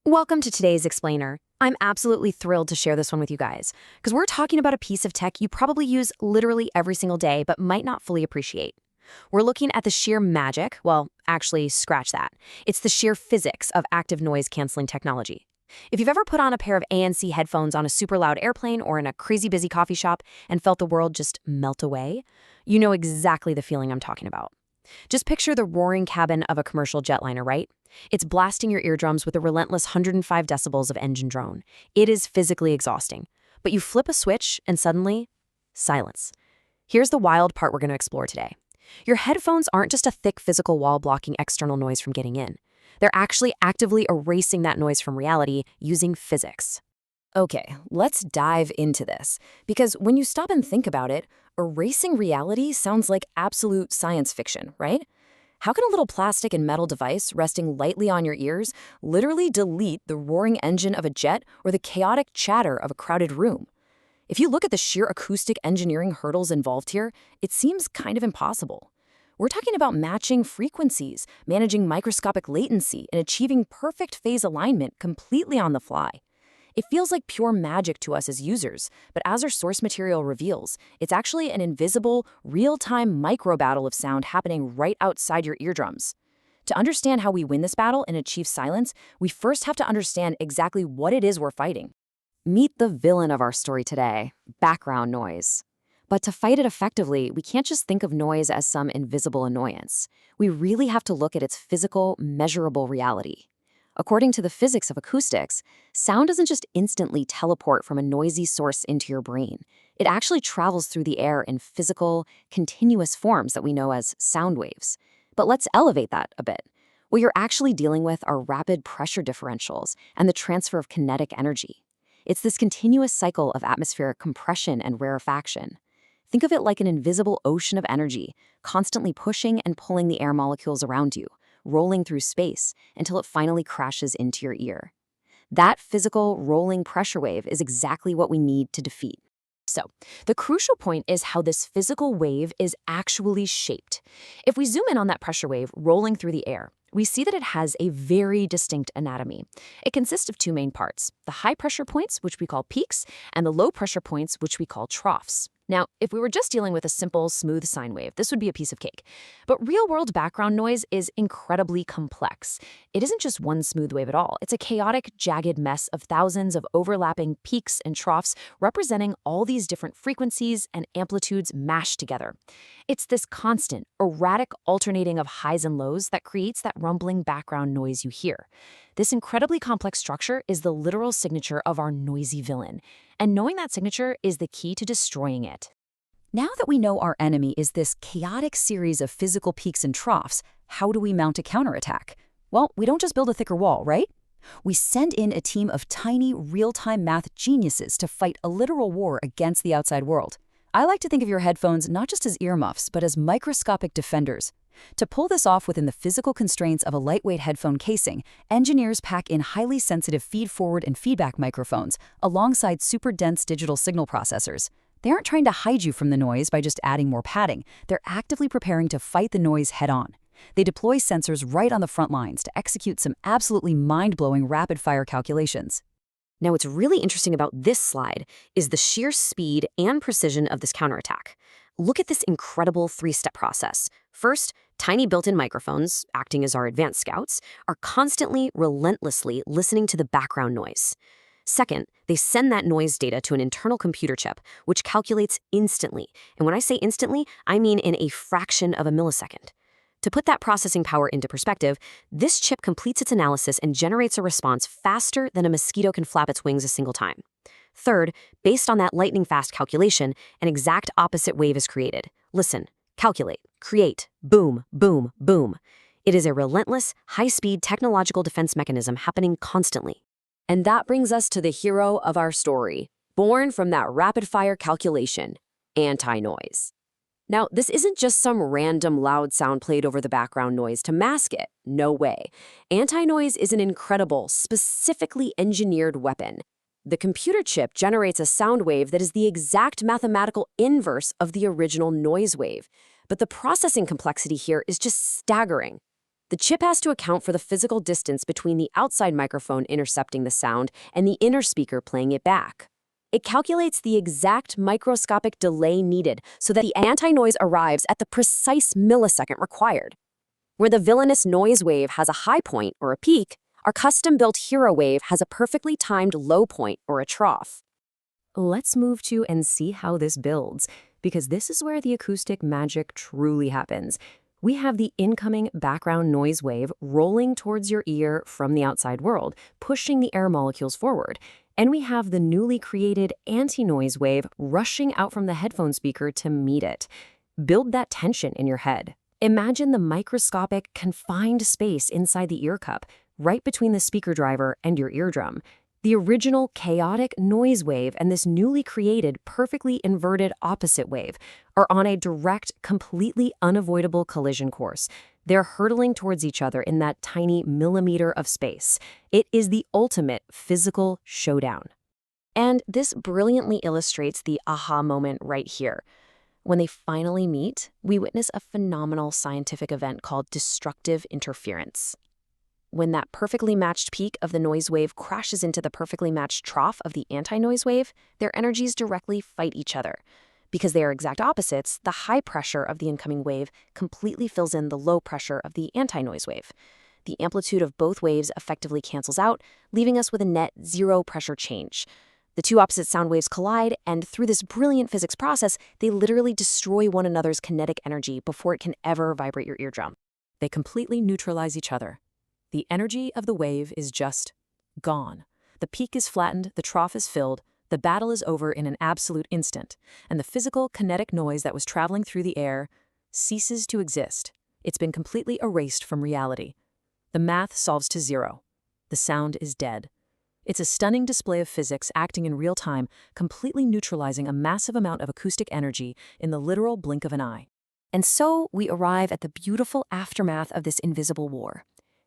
Welcome to today's Explainer. I'm absolutely thrilled to share this one with you guys, because we're talking about a piece of tech you probably use literally every single day but might not fully appreciate. We're looking at the sheer magic, well, actually, scratch that. It's the sheer physics of active noise canceling technology. If you've ever put on a pair of ANC headphones on a super loud airplane or in a crazy busy coffee shop and felt the world just melt away, you know exactly the feeling I'm talking about. Just picture the roaring cabin of a commercial jetliner, right? It's blasting your eardrums with a relentless 105 decibels of engine drone. It is physically exhausting. But you flip a switch and suddenly, silence. Here's the wild part we're going to explore today. Your headphones aren't just a thick physical wall blocking external noise from getting in. They're actually actively erasing that noise from reality using physics. Okay, let's dive into this, because when you stop and think about it, erasing reality sounds like absolute science fiction, right? How can a little plastic and metal device resting lightly on your ears literally delete the roaring engine of a jet or the chaotic chatter of a crowded room? If you look at the sheer acoustic engineering hurdles involved here, it seems kind of impossible. We're talking about matching frequencies, managing microscopic latency, and achieving perfect phase alignment completely on the fly. It feels like pure magic to us as users, but as our source material reveals, it's actually an invisible, real-time micro-battle of sound happening right outside your eardrums. To understand how we win this battle and achieve silence, we first have to understand exactly what it is we're fighting. Meet the villain of our story today, background noise. But to fight it effectively, we can't just think of noise as some invisible annoyance. We really have to look at its physical, measurable reality. According to the physics of acoustics, sound doesn't just instantly teleport from a noisy source into your brain. It actually travels through the air in physical, continuous forms that we know as sound waves. But let's elevate that a bit. What you're actually dealing with are rapid pressure differentials and the transfer of kinetic energy. It's this continuous cycle of atmospheric compression and rarefaction. Think of it like an invisible ocean of energy, constantly pushing and pulling the air molecules around you, rolling through space until it finally crashes into your ear. That physical, rolling pressure wave is exactly what we need to defeat. So, the crucial point is how this physical wave is actually shaped. If we zoom in on that pressure wave rolling through the air, we see that it has a very distinct anatomy. It consists of two main parts, the high pressure points, which we call peaks, and the low pressure points, which we call troughs. Now, if we were just dealing with a simple, smooth sine wave, this would be a piece of cake. But real-world background noise is incredibly complex. It isn't just one smooth wave at all. It's a chaotic, jagged mess of thousands of overlapping peaks and troughs representing all these different frequencies and amplitudes mashed together. It's this constant, erratic alternating of highs and lows that creates that rumbling background noise you hear. This incredibly complex structure is the literal signature of our noisy villain, and knowing that signature is the key to destroying it. Now that we know our enemy is this chaotic series of physical peaks and troughs, how do we mount a counterattack? Well, we don't just build a thicker wall, right? We send in a team of tiny, real-time math geniuses to fight a literal war against the outside world. I like to think of your headphones not just as earmuffs, but as microscopic defenders. To pull this off within the physical constraints of a lightweight headphone casing, engineers pack in highly sensitive feed-forward and feedback microphones alongside super dense digital signal processors. They aren't trying to hide you from the noise by just adding more padding. They're actively preparing to fight the noise head-on. They deploy sensors right on the front lines to execute some absolutely mind-blowing rapid-fire calculations. Now, what's really interesting about this slide is the sheer speed and precision of this counterattack. Look at this incredible three-step process. First, tiny built-in microphones, acting as our advanced scouts, are constantly, relentlessly listening to the background noise. Second, they send that noise data to an internal computer chip, which calculates instantly. And when I say instantly, I mean in a fraction of a millisecond. To put that processing power into perspective, this chip completes its analysis and generates a response faster than a mosquito can flap its wings a single time. Third, based on that lightning-fast calculation, an exact opposite wave is created. Listen, calculate, create, boom, boom, boom. It is a relentless, high-speed technological defense mechanism happening constantly. And that brings us to the hero of our story, born from that rapid-fire calculation, anti-noise. Now, this isn't just some random loud sound played over the background noise to mask it. No way. Anti-noise is an incredible, specifically engineered weapon. The computer chip generates a sound wave that is the exact mathematical inverse of the original noise wave. But the processing complexity here is just staggering. The chip has to account for the physical distance between the outside microphone intercepting the sound and the inner speaker playing it back. It calculates the exact microscopic delay needed so that the anti-noise arrives at the precise millisecond required. Where the villainous noise wave has a high point or a peak, our custom-built hero wave has a perfectly timed low point or a trough. Let's move to and see how this builds, because this is where the acoustic magic truly happens. We have the incoming background noise wave rolling towards your ear from the outside world, pushing the air molecules forward. And we have the newly created anti-noise wave rushing out from the headphone speaker to meet it. Build that tension in your head. Imagine the microscopic, confined space inside the ear cup, right between the speaker driver and your eardrum. The original chaotic noise wave and this newly created, perfectly inverted opposite wave are on a direct, completely unavoidable collision course. They're hurtling towards each other in that tiny millimeter of space. It is the ultimate physical showdown. And this brilliantly illustrates the aha moment right here. When they finally meet, we witness a phenomenal scientific event called destructive interference. When that perfectly matched peak of the noise wave crashes into the perfectly matched trough of the anti-noise wave, their energies directly fight each other. Because they are exact opposites, the high pressure of the incoming wave completely fills in the low pressure of the anti-noise wave. The amplitude of both waves effectively cancels out, leaving us with a net zero pressure change. The two opposite sound waves collide, and through this brilliant physics process, they literally destroy one another's kinetic energy before it can ever vibrate your eardrum. They completely neutralize each other. The energy of the wave is just gone. The peak is flattened, the trough is filled, the battle is over in an absolute instant, and the physical kinetic noise that was traveling through the air ceases to exist. It's been completely erased from reality. The math solves to zero. The sound is dead. It's a stunning display of physics acting in real time, completely neutralizing a massive amount of acoustic energy in the literal blink of an eye. And so we arrive at the beautiful aftermath of this invisible war.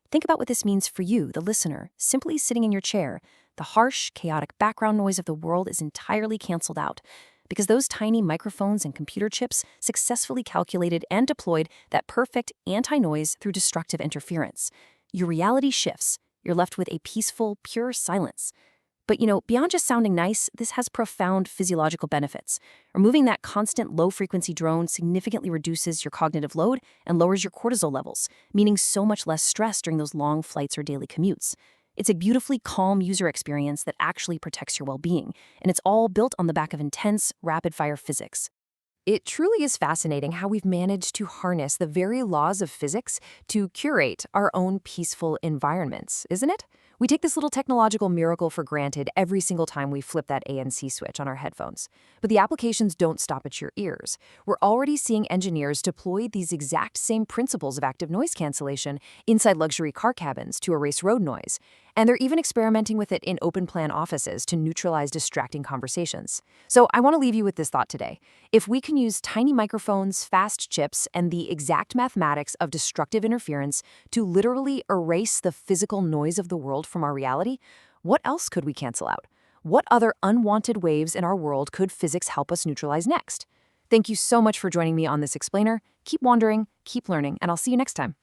Think about what this means for you, the listener, simply sitting in your chair. The harsh, chaotic background noise of the world is entirely canceled out because those tiny microphones and computer chips successfully calculated and deployed that perfect anti-noise through destructive interference. Your reality shifts. You're left with a peaceful, pure silence. But beyond just sounding nice, this has profound physiological benefits. Removing that constant low-frequency drone significantly reduces your cognitive load and lowers your cortisol levels, meaning so much less stress during those long flights or daily commutes. It's a beautifully calm user experience that actually protects your well-being, and it's all built on the back of intense, rapid-fire physics. It truly is fascinating how we've managed to harness the very laws of physics to curate our own peaceful environments, isn't it? We take this little technological miracle for granted every single time we flip that ANC switch on our headphones. But the applications don't stop at your ears. We're already seeing engineers deploy these exact same principles of active noise cancellation inside luxury car cabins to erase road noise. And they're even experimenting with it in open-plan offices to neutralize distracting conversations. So I want to leave you with this thought today. If we can use tiny microphones, fast chips, and the exact mathematics of destructive interference to literally erase the physical noise of the world from our reality, what else could we cancel out? What other unwanted waves in our world could physics help us neutralize next? Thank you so much for joining me on this explainer. Keep wondering, keep learning, and I'll see you next time.